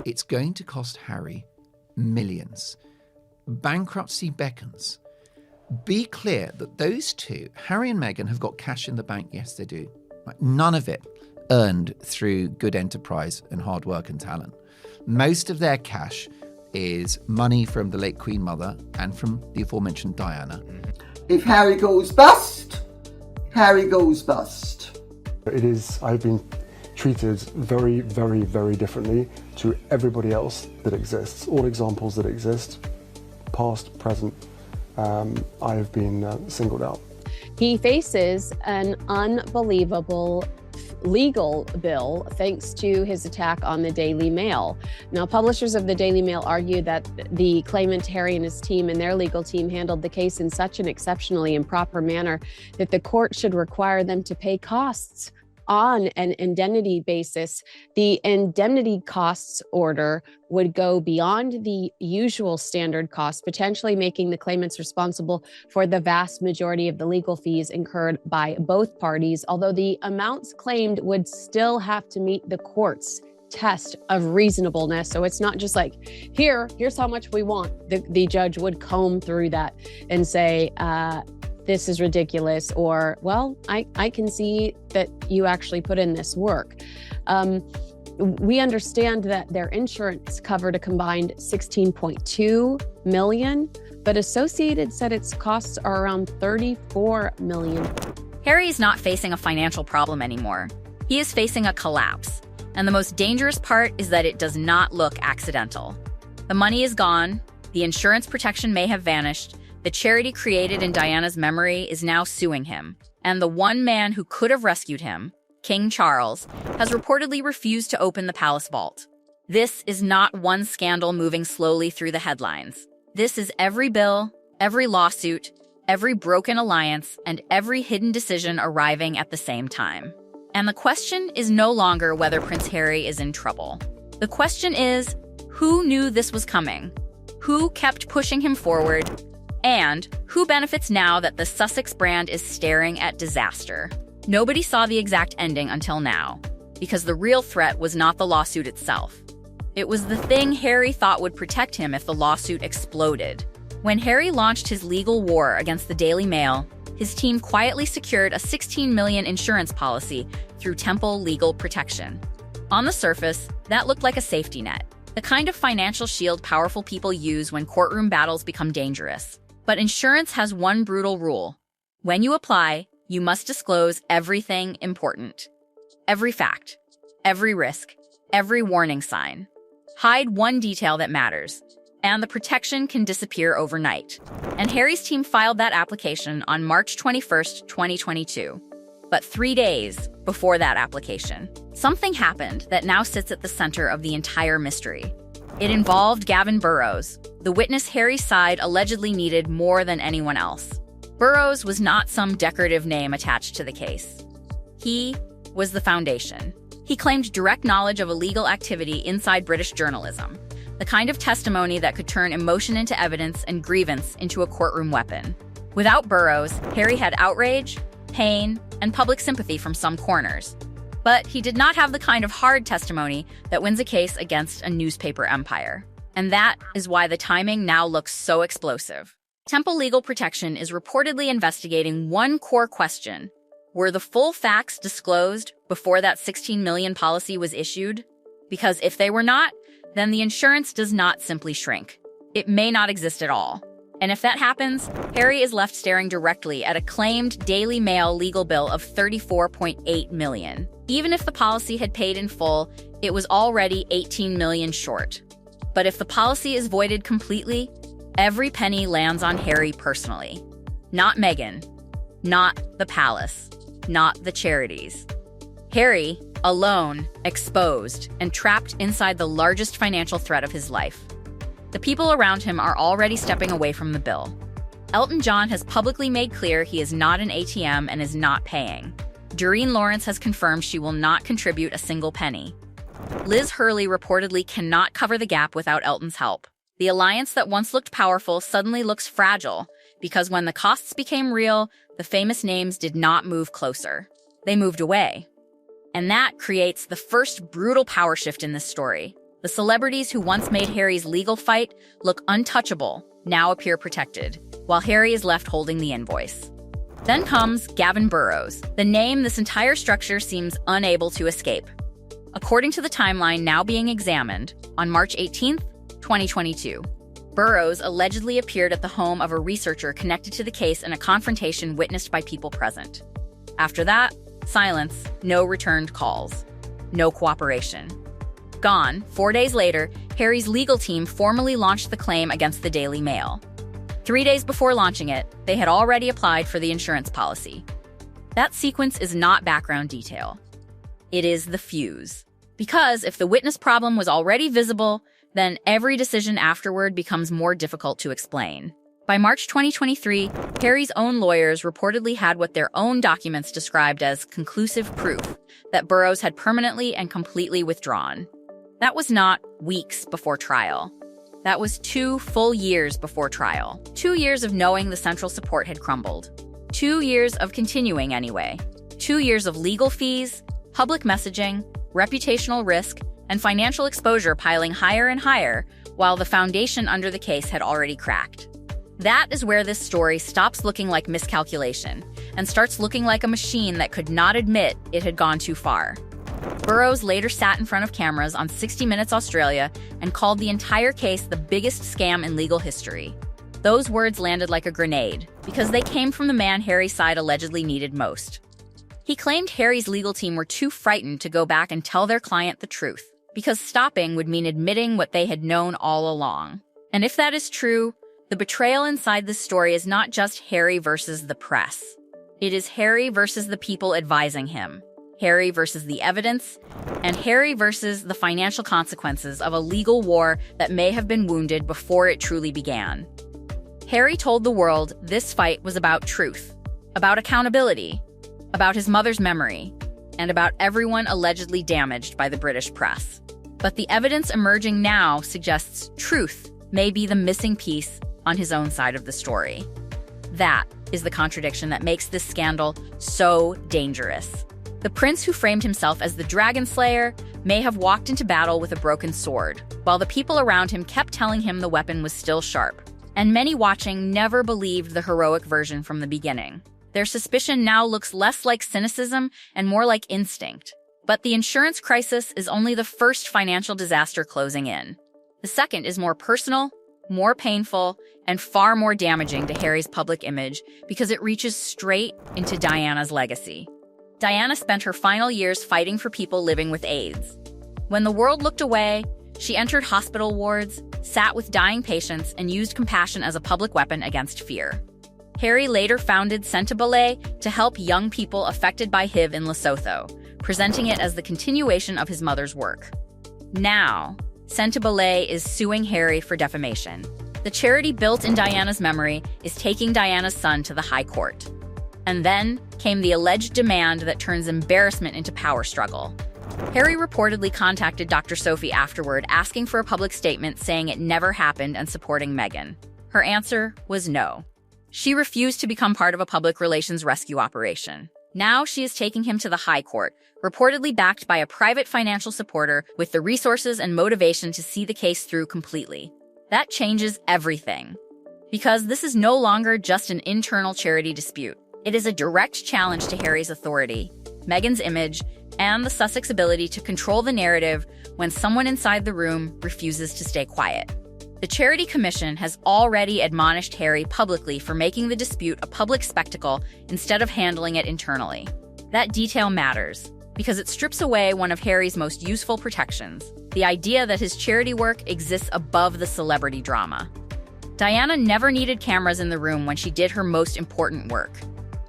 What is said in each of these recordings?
It's going to cost Harry millions. Bankruptcy beckons. Be clear that those two, Harry and Meghan, have got cash in the bank. Yes, they do. None of it earned through good enterprise and hard work and talent. Most of their cash is money from the late Queen Mother and from the aforementioned Diana. If Harry goes bust, Harry goes bust. I've been treated very, very, very differently to everybody else that exists. All examples that exist, past, present, I have been singled out. He faces an unbelievable legal bill thanks to his attack on the Daily Mail. Now, publishers of the Daily Mail argue that the claimant Harry and his team and their legal team handled the case in such an exceptionally improper manner that the court should require them to pay costs on an indemnity basis. The indemnity costs order would go beyond the usual standard costs, potentially making the claimants responsible for the vast majority of the legal fees incurred by both parties, although the amounts claimed would still have to meet the court's test of reasonableness. So it's not just like, here's how much we want. The judge would comb through that and say, this is ridiculous, or, well, I can see that you actually put in this work. We understand that their insurance covered a combined $16.2 million, but Associated said its costs are around $34 million. Harry is not facing a financial problem anymore. He is facing a collapse. And the most dangerous part is that it does not look accidental. The money is gone, the insurance protection may have vanished, the charity created in Diana's memory is now suing him, and the one man who could have rescued him, King Charles, has reportedly refused to open the palace vault. This is not one scandal moving slowly through the headlines. This is every bill, every lawsuit, every broken alliance, and every hidden decision arriving at the same time. And the question is no longer whether Prince Harry is in trouble. The question is, who knew this was coming? Who kept pushing him forward? And who benefits now that the Sussex brand is staring at disaster? Nobody saw the exact ending until now, because the real threat was not the lawsuit itself. It was the thing Harry thought would protect him if the lawsuit exploded. When Harry launched his legal war against the Daily Mail, his team quietly secured a $16 million insurance policy through Temple Legal Protection. On the surface, that looked like a safety net, the kind of financial shield powerful people use when courtroom battles become dangerous. But insurance has one brutal rule. When you apply, you must disclose everything important. Every fact, every risk, every warning sign. Hide one detail that matters, and the protection can disappear overnight. And Harry's team filed that application on March 21st, 2022. But 3 days before that application, something happened that now sits at the center of the entire mystery. It involved Gavin Burrows, the witness Harry's side allegedly needed more than anyone else. Burrows was not some decorative name attached to the case. He was the foundation. He claimed direct knowledge of illegal activity inside British journalism, the kind of testimony that could turn emotion into evidence and grievance into a courtroom weapon. Without Burrows, Harry had outrage, pain, and public sympathy from some corners. But he did not have the kind of hard testimony that wins a case against a newspaper empire. And that is why the timing now looks so explosive. Temple Legal Protection is reportedly investigating one core question. Were the full facts disclosed before that $16 million policy was issued? Because if they were not, then the insurance does not simply shrink. It may not exist at all. And if that happens, Harry is left staring directly at a claimed Daily Mail legal bill of $34.8 million. Even if the policy had paid in full, it was already $18 million short. But if the policy is voided completely, every penny lands on Harry personally. Not Meghan, not the palace, not the charities. Harry, alone, exposed, and trapped inside the largest financial threat of his life. The people around him are already stepping away from the bill. Elton John has publicly made clear he is not an ATM and is not paying. Doreen Lawrence has confirmed she will not contribute a single penny. Liz Hurley reportedly cannot cover the gap without Elton's help. The alliance that once looked powerful suddenly looks fragile, because when the costs became real, the famous names did not move closer. They moved away. And that creates the first brutal power shift in this story. The celebrities who once made Harry's legal fight look untouchable now appear protected, while Harry is left holding the invoice. Then comes Gavin Burrows, the name this entire structure seems unable to escape. According to the timeline now being examined, on March 18th, 2022, Burrows allegedly appeared at the home of a researcher connected to the case in a confrontation witnessed by people present. After that, silence, no returned calls, no cooperation. Gone, 4 days later, Harry's legal team formally launched the claim against the Daily Mail. 3 days before launching it, they had already applied for the insurance policy. That sequence is not background detail. It is the fuse. Because if the witness problem was already visible, then every decision afterward becomes more difficult to explain. By March 2023, Harry's own lawyers reportedly had what their own documents described as conclusive proof that Burrows had permanently and completely withdrawn. That was not weeks before trial. That was 2 full years before trial. 2 years of knowing the central support had crumbled. 2 years of continuing anyway. 2 years of legal fees, public messaging, reputational risk, and financial exposure piling higher and higher, while the foundation under the case had already cracked. That is where this story stops looking like miscalculation and starts looking like a machine that could not admit it had gone too far. Burrows later sat in front of cameras on 60 Minutes Australia and called the entire case the biggest scam in legal history. Those words landed like a grenade, because they came from the man Harry's side allegedly needed most. He claimed Harry's legal team were too frightened to go back and tell their client the truth, because stopping would mean admitting what they had known all along. And if that is true, the betrayal inside this story is not just Harry versus the press. It is Harry versus the people advising him. Harry versus the evidence, and Harry versus the financial consequences of a legal war that may have been wounded before it truly began. Harry told the world this fight was about truth, about accountability, about his mother's memory, and about everyone allegedly damaged by the British press. But the evidence emerging now suggests truth may be the missing piece on his own side of the story. That is the contradiction that makes this scandal so dangerous. The prince who framed himself as the Dragon Slayer may have walked into battle with a broken sword, while the people around him kept telling him the weapon was still sharp. And many watching never believed the heroic version from the beginning. Their suspicion now looks less like cynicism and more like instinct. But the insurance crisis is only the first financial disaster closing in. The second is more personal, more painful, and far more damaging to Harry's public image because it reaches straight into Diana's legacy. Diana spent her final years fighting for people living with AIDS. When the world looked away, she entered hospital wards, sat with dying patients, and used compassion as a public weapon against fear. Harry later founded Sentebale to help young people affected by HIV in Lesotho, presenting it as the continuation of his mother's work. Now, Sentebale is suing Harry for defamation. The charity built in Diana's memory is taking Diana's son to the High Court. And then came the alleged demand that turns embarrassment into power struggle. Harry reportedly contacted Dr. Sophie afterward, asking for a public statement saying it never happened and supporting Meghan. Her answer was no. She refused to become part of a public relations rescue operation. Now she is taking him to the High Court, reportedly backed by a private financial supporter with the resources and motivation to see the case through completely. That changes everything. Because this is no longer just an internal charity dispute. It is a direct challenge to Harry's authority, Meghan's image, and the Sussex ability to control the narrative when someone inside the room refuses to stay quiet. The Charity Commission has already admonished Harry publicly for making the dispute a public spectacle instead of handling it internally. That detail matters, because it strips away one of Harry's most useful protections, the idea that his charity work exists above the celebrity drama. Diana never needed cameras in the room when she did her most important work.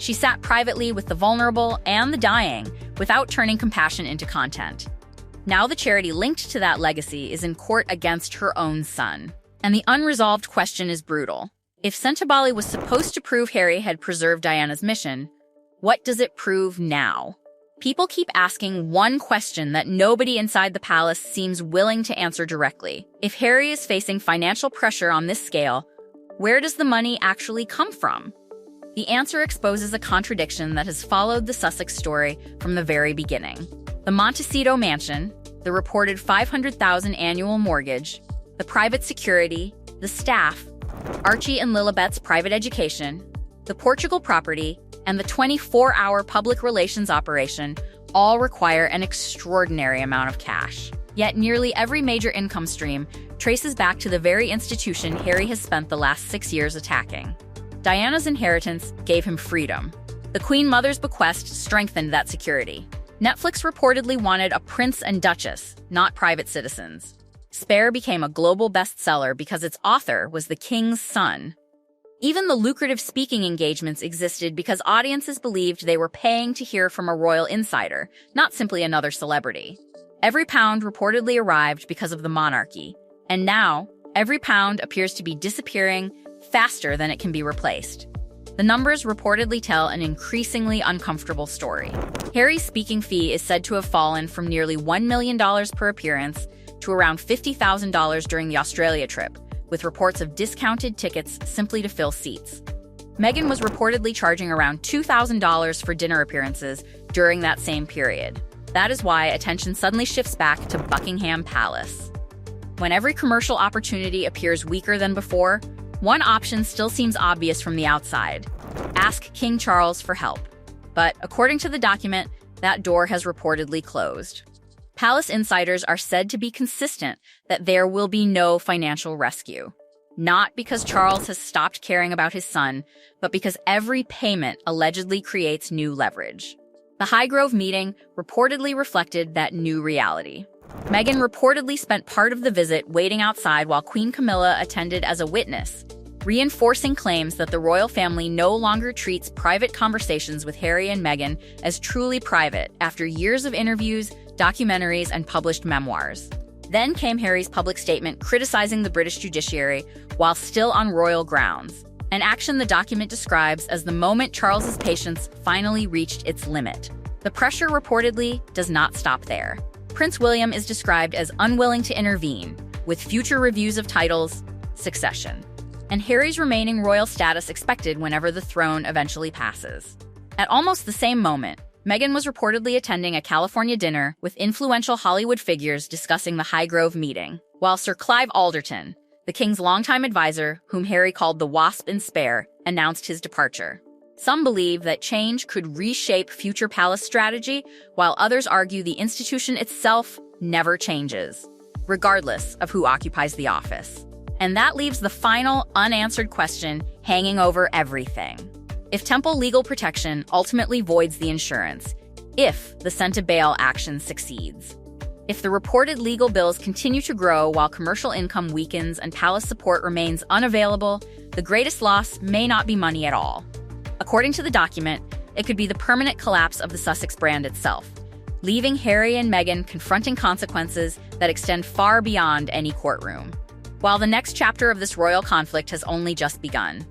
She sat privately with the vulnerable and the dying without turning compassion into content. Now the charity linked to that legacy is in court against her own son. And the unresolved question is brutal. If Sentebale was supposed to prove Harry had preserved Diana's mission, what does it prove now? People keep asking one question that nobody inside the palace seems willing to answer directly. If Harry is facing financial pressure on this scale, where does the money actually come from? The answer exposes a contradiction that has followed the Sussex story from the very beginning. The Montecito mansion, the reported $500,000 annual mortgage, the private security, the staff, Archie and Lilibet's private education, the Portugal property, and the 24-hour public relations operation all require an extraordinary amount of cash. Yet nearly every major income stream traces back to the very institution Harry has spent the last 6 years attacking. Diana's inheritance gave him freedom. The Queen Mother's bequest strengthened that security. Netflix reportedly wanted a prince and duchess, not private citizens. Spare became a global bestseller because its author was the king's son. Even the lucrative speaking engagements existed because audiences believed they were paying to hear from a royal insider, not simply another celebrity. Every pound reportedly arrived because of the monarchy, and now every pound appears to be disappearing faster than it can be replaced. The numbers reportedly tell an increasingly uncomfortable story. Harry's speaking fee is said to have fallen from nearly $1 million per appearance to around $50,000 during the Australia trip, with reports of discounted tickets simply to fill seats. Meghan was reportedly charging around $2,000 for dinner appearances during that same period. That is why attention suddenly shifts back to Buckingham Palace. When every commercial opportunity appears weaker than before, one option still seems obvious from the outside: ask King Charles for help. But according to the document, that door has reportedly closed. Palace insiders are said to be consistent that there will be no financial rescue. Not because Charles has stopped caring about his son, but because every payment allegedly creates new leverage. The Highgrove meeting reportedly reflected that new reality. Meghan reportedly spent part of the visit waiting outside while Queen Camilla attended as a witness, reinforcing claims that the royal family no longer treats private conversations with Harry and Meghan as truly private after years of interviews, documentaries, and published memoirs. Then came Harry's public statement criticizing the British judiciary while still on royal grounds, an action the document describes as the moment Charles's patience finally reached its limit. The pressure reportedly does not stop there. Prince William is described as unwilling to intervene, with future reviews of titles, succession, and Harry's remaining royal status expected whenever the throne eventually passes. At almost the same moment, Meghan was reportedly attending a California dinner with influential Hollywood figures discussing the Highgrove meeting, while Sir Clive Alderton, the king's longtime advisor, whom Harry called the Wasp in Spare, announced his departure. Some believe that change could reshape future palace strategy, while others argue the institution itself never changes, regardless of who occupies the office. And that leaves the final, unanswered question hanging over everything. If Temple legal protection ultimately voids the insurance, if the Sentebale action succeeds, if the reported legal bills continue to grow while commercial income weakens and palace support remains unavailable, the greatest loss may not be money at all. According to the document, it could be the permanent collapse of the Sussex brand itself, leaving Harry and Meghan confronting consequences that extend far beyond any courtroom. While the next chapter of this royal conflict has only just begun.